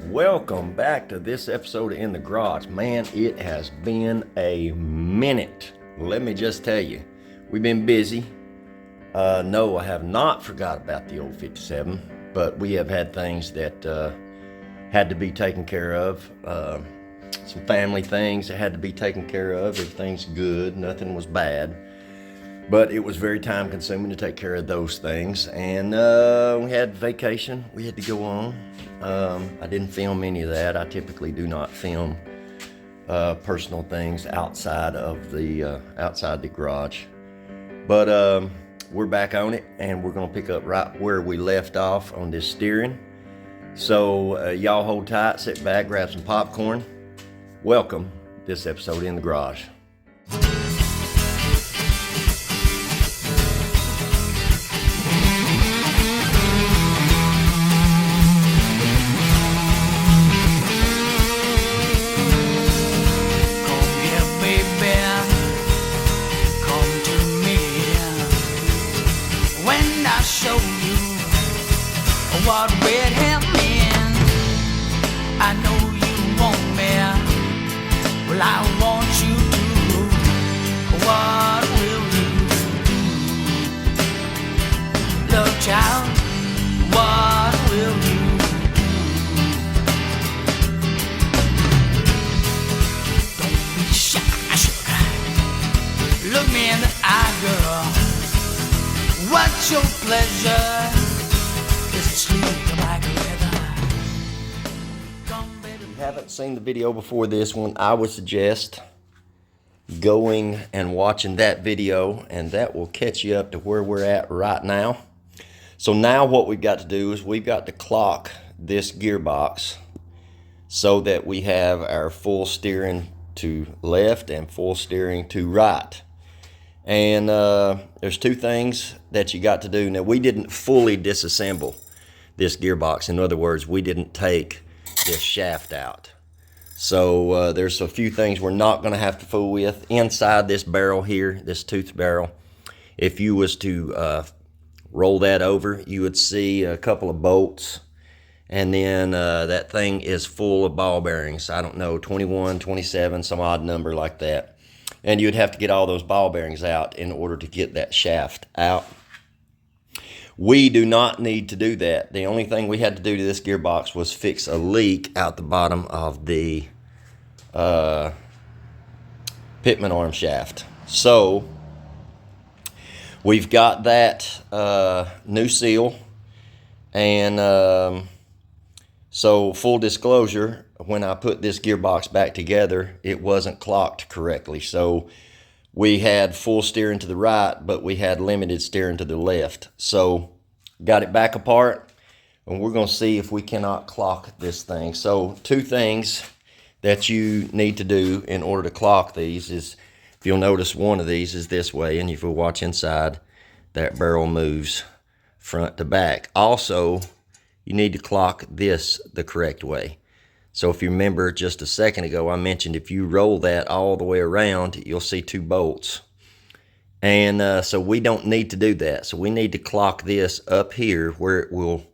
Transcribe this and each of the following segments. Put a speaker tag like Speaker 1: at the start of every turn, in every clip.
Speaker 1: Welcome back to this episode of In the Garage. Man, it has been a minute. Let me just tell you, we've been busy. No, I have not forgot about the old 57, but we have had things that had to be taken care of. Some family things that had to be taken care of. Everything's good, nothing was bad. But it was very time consuming to take care of those things. And we had vacation we had to go on. I didn't film any of that. I typically do not film personal things outside the garage. But we're back on it, and we're gonna pick up right where we left off on this steering. So y'all hold tight, sit back, grab some popcorn. Welcome to this episode in the garage.
Speaker 2: What red him in? I know you want me. Well, I want you to. What will you do? Love child, what will you do? Don't be shy, sugar. Look me in the eye, girl. What's your pleasure?
Speaker 1: If you haven't seen the video before this one, I would suggest going and watching that video, and that will catch you up to where we're at right now. So now what we've got to do is we've got to clock this gearbox so that we have our full steering to left and full steering to right. And there's two things that you got to do. Now, we didn't fully disassemble this gearbox. In other words, we didn't take this shaft out. So there's a few things we're not going to have to fool with inside this barrel here, this tooth barrel. If you was to roll that over, you would see a couple of bolts, and then that thing is full of ball bearings. I don't know, 21, 27, some odd number like that. And you'd have to get all those ball bearings out in order to get that shaft out. We do not need to do that. The only thing we had to do to this gearbox was fix a leak out the bottom of the pitman arm shaft. So we've got that new seal, and so full disclosure, when I put this gearbox back together, it wasn't clocked correctly. So we had full steering to the right, but we had limited steering to the left. So got it back apart, and we're going to see if we cannot clock this thing. So two things that you need to do in order to clock these is, if you'll notice, one of these is this way, and if you watch inside, that barrel moves front to back. Also, you need to clock this the correct way. So if you remember just a second ago, I mentioned if you roll that all the way around, you'll see two bolts. And so we don't need to do that. So we need to clock this up here where it will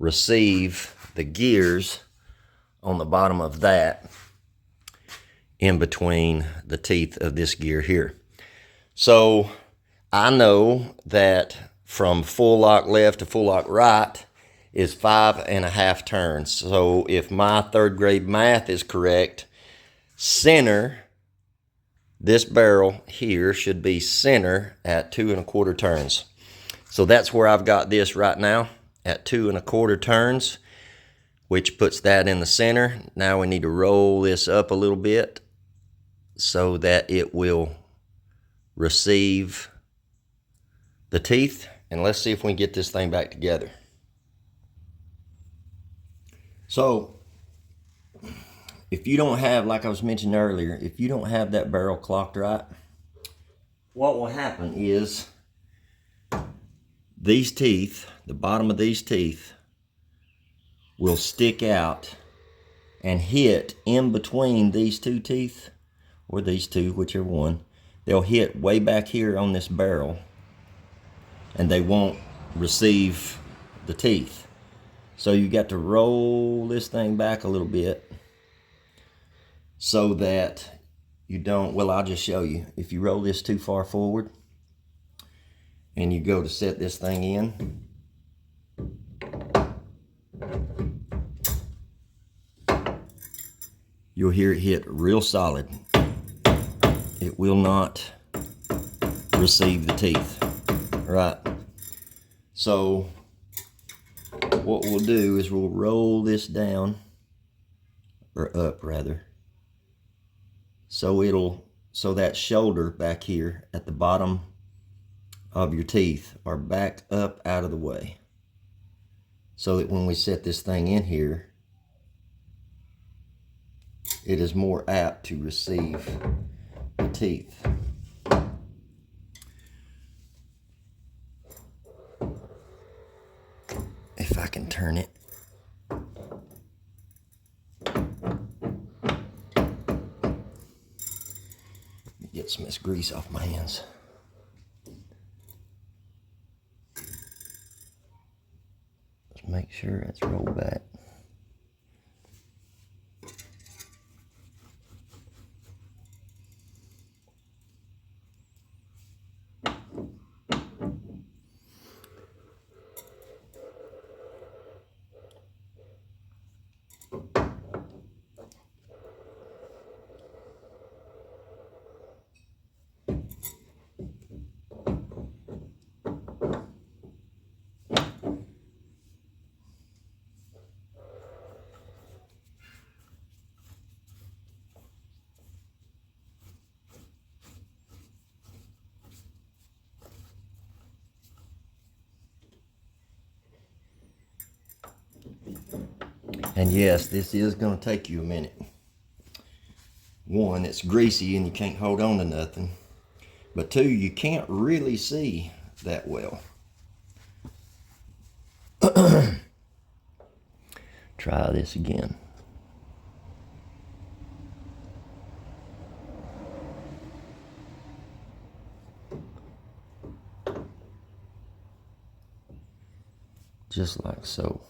Speaker 1: receive the gears on the bottom of that, in between the teeth of this gear here. So I know that from full lock left to full lock right is 5.5 turns. So if my third grade math is correct, center, this barrel here should be center at 2.25 turns. So that's where I've got this right now, at 2.25 turns, which puts that in the center. Now we need to roll this up a little bit so that it will receive the teeth. And let's see if we can get this thing back together. So if you don't have, like I was mentioning earlier, if you don't have that barrel clocked right, what will happen is these teeth, the bottom of these teeth, will stick out and hit in between these two teeth, or these two, whichever one. They'll hit way back here on this barrel, and they won't receive the teeth. So you got to roll this thing back a little bit so that you don't, well, I'll just show you. If you roll this too far forward and you go to set this thing in, you'll hear it hit real solid. It will not receive the teeth, right? So what we'll do is we'll roll this down, or up rather, so that shoulder back here at the bottom of your teeth are back up out of the way, so that when we set this thing in here, it is more apt to receive the teeth. If I can turn it. Get some of this grease off my hands. Let's make sure it's rolled back. And yes, this is going to take you a minute. One, it's greasy and you can't hold on to nothing. But two, you can't really see that well. Try this again. Just like so.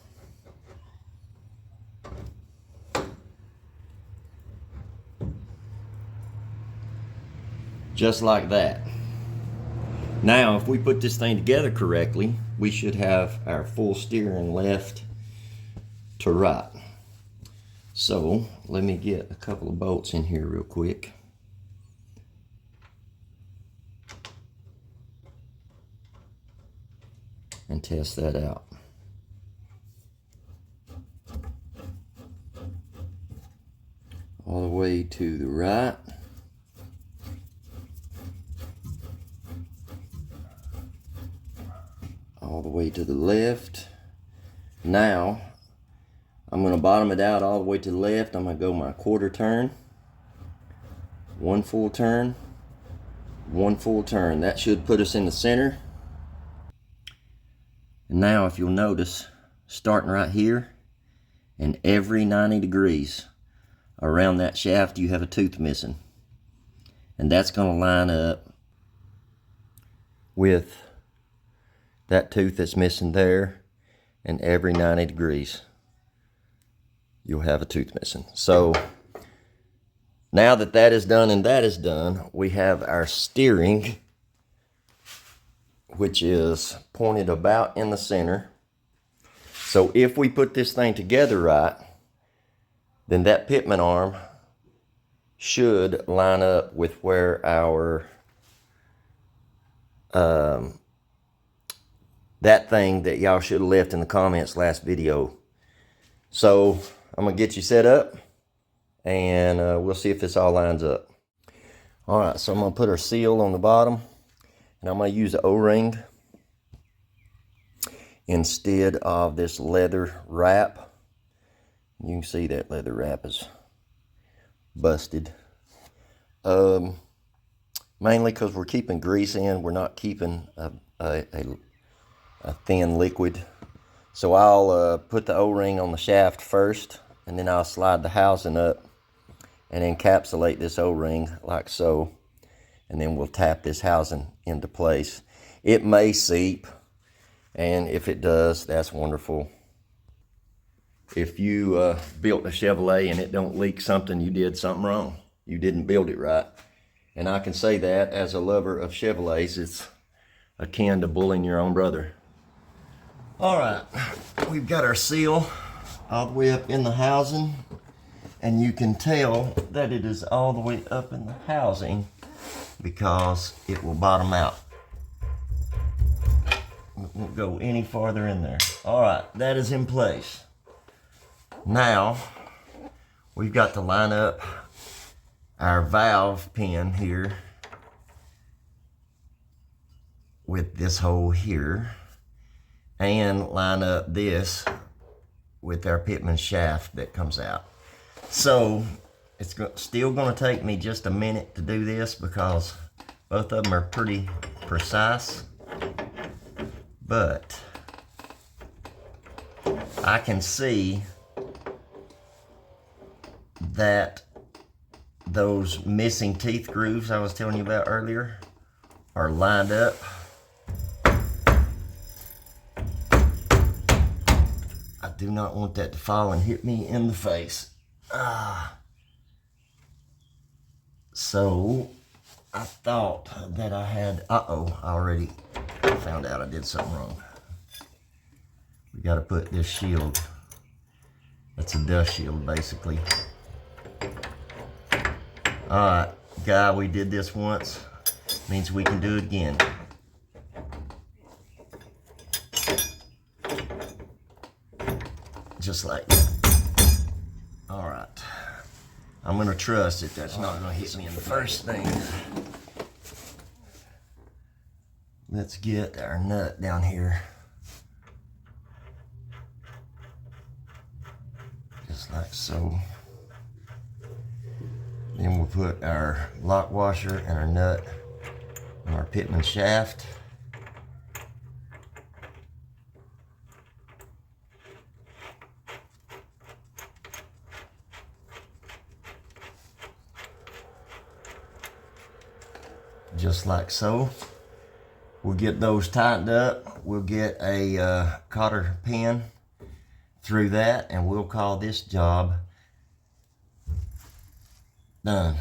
Speaker 1: Just like that. Now, if we put this thing together correctly, we should have our full steering left to right. So, let me get a couple of bolts in here real quick. And test that out. All the way to the right. All the way to the left. Now, I'm going to bottom it out all the way to the left. I'm going to go my quarter turn. One full turn. One full turn. That should put us in the center. And now, if you'll notice, starting right here, and every 90 degrees around that shaft, you have a tooth missing. And that's going to line up with that tooth that's missing there, and every 90 degrees you'll have a tooth missing. So now that that is done and that is done, we have our steering, which is pointed about in the center. So if we put this thing together right, then that pitman arm should line up with where our that thing that y'all should have left in the comments last video. So I'm gonna get you set up, and we'll see if this all lines up. All right, so I'm gonna put our seal on the bottom, and I'm gonna use the O-ring instead of this leather wrap. You can see that leather wrap is busted. Mainly because we're keeping grease in, we're not keeping a thin liquid. So I'll put the O-ring on the shaft first, and then I'll slide the housing up and encapsulate this O-ring like so, and then we'll tap this housing into place. It may seep, and if it does, that's wonderful. if you built a Chevrolet and it don't leak something, you did something wrong. You didn't build it right. And I can say that as a lover of Chevrolets, it's akin to bullying your own brother. All right, we've got our seal all the way up in the housing, and you can tell that it is all the way up in the housing because it will bottom out. It won't go any farther in there. All right, that is in place. Now, we've got to line up our valve pin here with this hole here and line up this with our pitman shaft that comes out. So it's still going to take me just a minute to do this because both of them are pretty precise, but I can see that those missing teeth grooves I was telling you about earlier are lined up. I do not want that to fall and hit me in the face. So I thought that I had, I already found out I did something wrong. We got to put this shield, that's a dust shield basically. All right, guy, we did this once, means we can do it again. Just like that. All right, I'm gonna trust that that's not gonna hit me in the first thing. Let's get our nut down here. Just like so. Then we'll put our lock washer and our nut on our pitman shaft. Just like so. We'll get those tightened up. We'll get a cotter pin through that, and we'll call this job done.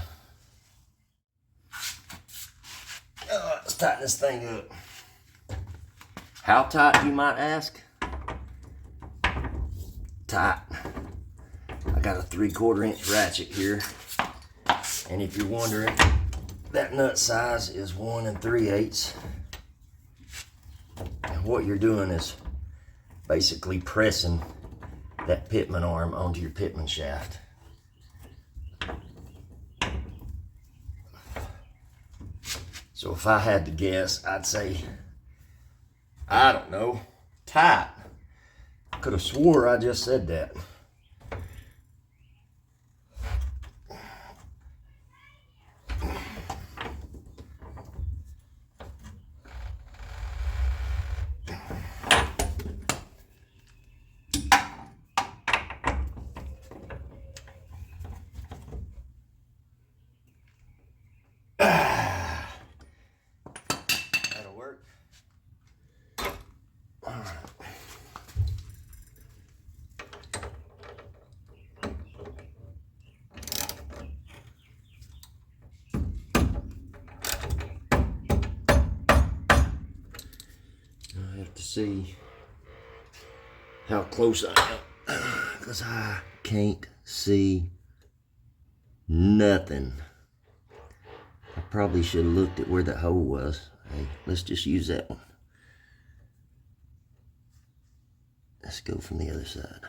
Speaker 1: Let's tighten this thing up. How tight, you might ask? Tight. I got a 3/4 inch ratchet here, and if you're wondering, that nut size is 1 3/8. And what you're doing is basically pressing that pitman arm onto your pitman shaft. So if I had to guess, I'd say, I don't know, tight. Could have swore I just said that. That'll work. All right. I have to see how close I am because I can't see nothing. I probably should have looked at where that hole was. Hey, let's just use that one. Let's go from the other side.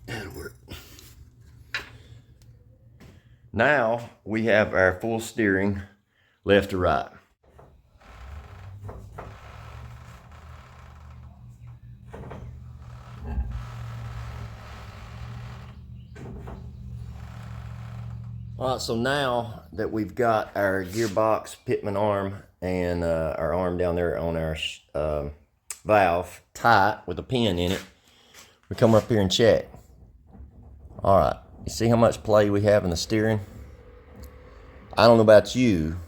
Speaker 1: That'll work. Now we have our full steering left to right. All right, so now that we've got our gearbox, pitman arm, and our arm down there on our valve tight with a pin in it, we come up here and check. All right, you see how much play we have in the steering? I don't know about you,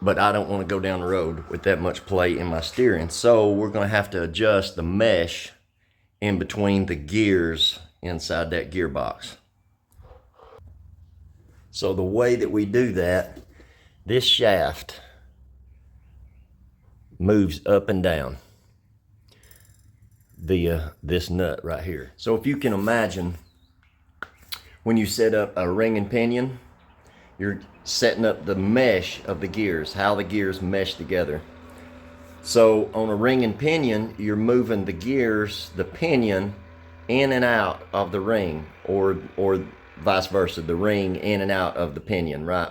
Speaker 1: but I don't want to go down the road with that much play in my steering. So we're going to have to adjust the mesh in between the gears inside that gearbox. So the way that we do that, this shaft moves up and down via this nut right here. So if you can imagine, when you set up a ring and pinion, you're setting up the mesh of the gears, how the gears mesh together. So on a ring and pinion, you're moving the gears, the pinion, in and out of the ring, or vice versa, the ring in and out of the pinion, right?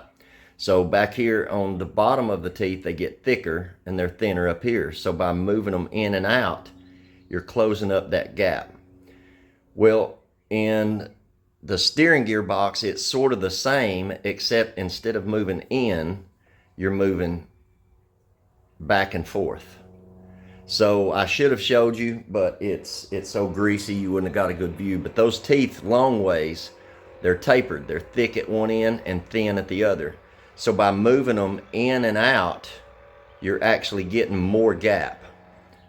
Speaker 1: So back here on the bottom of the teeth, they get thicker and they're thinner up here. So by moving them in and out, you're closing up that gap. Well, in the steering gearbox, it's sort of the same, except instead of moving in, you're moving back and forth. So I should have showed you, but it's so greasy you wouldn't have got a good view. But those teeth, long ways, they're tapered. They're thick at one end and thin at the other. So by moving them in and out, you're actually getting more gap.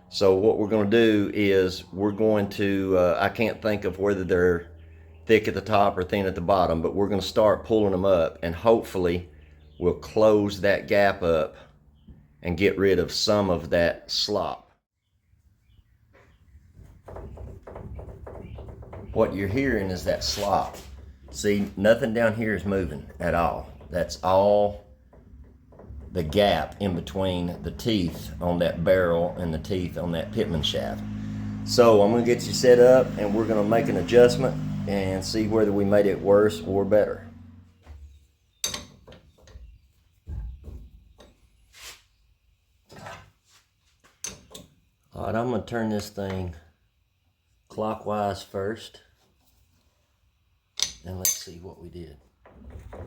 Speaker 1: So what we're going to do is we're going to, I can't think of whether they're thick at the top or thin at the bottom, but we're going to start pulling them up, and hopefully we'll close that gap up and get rid of some of that slop. What you're hearing is that slop. See, nothing down here is moving at all. That's all the gap in between the teeth on that barrel and the teeth on that pitman shaft. So I'm going to get you set up, and we're going to make an adjustment and see whether we made it worse or better. All right, I'm going to turn this thing clockwise first, and let's see what we did. A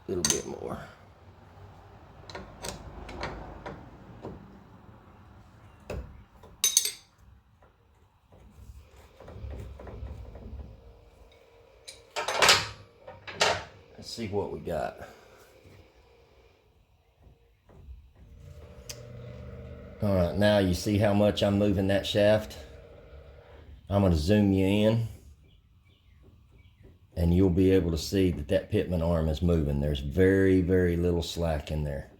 Speaker 1: little bit more. Let's see what we got. All right, now you see how much I'm moving that shaft? I'm going to zoom you in, and you'll be able to see that that pitman arm is moving. There's very, very little slack in there.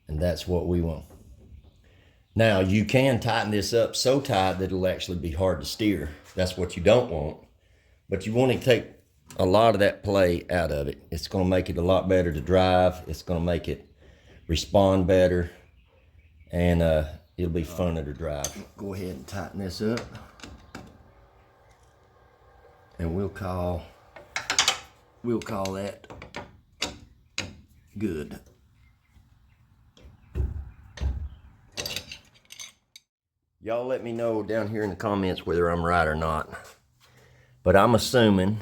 Speaker 1: And that's what we want. Now, you can tighten this up so tight that it'll actually be hard to steer. That's what you don't want. But you want to take a lot of that play out of it. It's going to make it a lot better to drive. It's going to make it respond better. And it'll be funner to drive. Go ahead and tighten this up. And we'll call that good. Y'all let me know down here in the comments whether I'm right or not. But I'm assuming,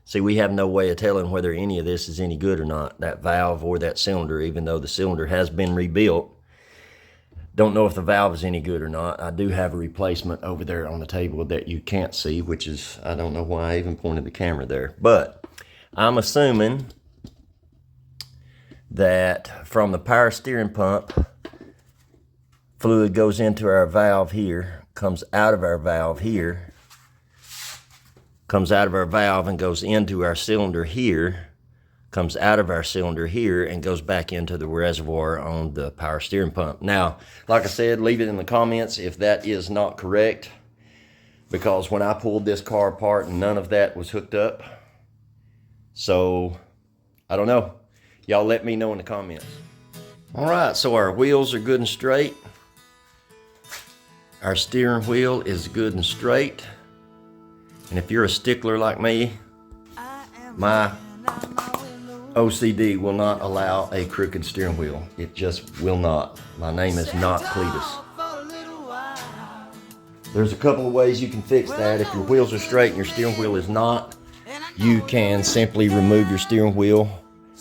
Speaker 1: see, we have no way of telling whether any of this is any good or not, that valve or that cylinder, even though the cylinder has been rebuilt. Don't know if the valve is any good or not. I do have a replacement over there on the table that you can't see, which is, I don't know why I even pointed the camera there. But I'm assuming that from the power steering pump, fluid goes into our valve here, comes out of our valve here, comes out of our valve and goes into our cylinder here, comes out of our cylinder here, and goes back into the reservoir on the power steering pump. Now, like I said, leave it in the comments if that is not correct, because when I pulled this car apart, none of that was hooked up. So, I don't know. Y'all let me know in the comments. All right, so our wheels are good and straight. Our steering wheel is good and straight. And if you're a stickler like me, my OCD will not allow a crooked steering wheel. It just will not. My name is not Cletus. There's a couple of ways you can fix that. If your wheels are straight and your steering wheel is not, you can simply remove your steering wheel,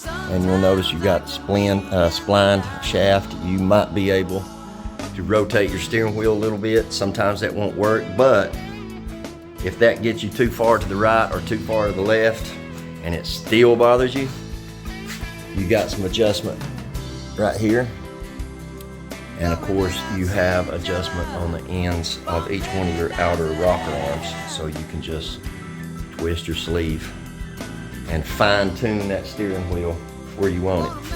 Speaker 1: and you'll notice you've got splined shaft. You might be able to rotate your steering wheel a little bit. Sometimes that won't work, but if that gets you too far to the right or too far to the left and it still bothers you, you got some adjustment right here. And of course, you have adjustment on the ends of each one of your outer rocker arms, so you can just twist your sleeve and fine tune that steering wheel where you want it.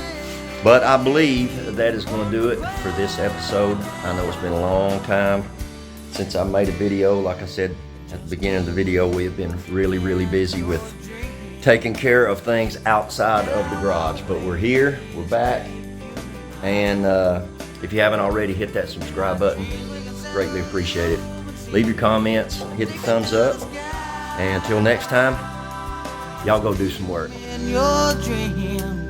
Speaker 1: But I believe that is going to do it for this episode. I know it's been a long time since I made a video. Like I said at the beginning of the video, we have been really busy with taking care of things outside of the garage. But we're here, we're back, and if you haven't already, hit that subscribe button. Greatly appreciate it. Leave your comments, hit the thumbs up, and until next time, y'all go do some work.
Speaker 2: In your dream.